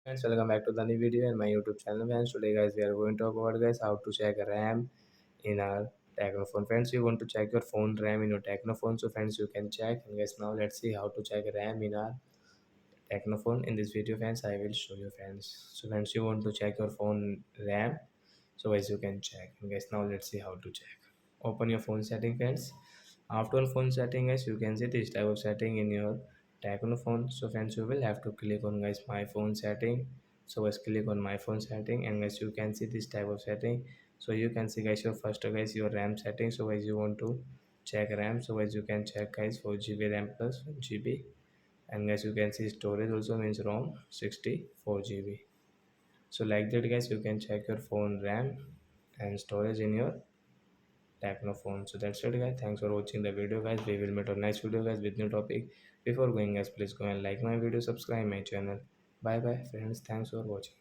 Friends, welcome back to the new video in my YouTube channel. Friends, today guys we are going to talk about guys how to check RAM in our Tecno phone. Friends, you want to check your phone RAM in your Tecno phone, so friends you can check. And guys, now let's see how to check RAM in our Tecno phone. In this video, friends, I will show you friends. So friends, you want to check your phone RAM, so guys you can check. And guys, now let's see how to check. Open your phone setting, friends. After on phone setting, guys, you can see this type of setting in your Tecno phone. So friends, you will have to click on guys my phone setting. So guys, click on my phone setting, and guys you can see this type of setting. So you can see guys your first guys your RAM setting. So guys you want to check RAM. So guys you can check guys 4 GB RAM plus 1 GB. And guys you can see storage also means ROM 64 GB. So like that guys you can check your phone RAM and storage in your Tecno phone. So that's it guys, thanks for watching the video guys. We will meet on next video guys with new topic. Before going guys, please go and like my video, subscribe my channel. Bye bye friends, thanks for watching.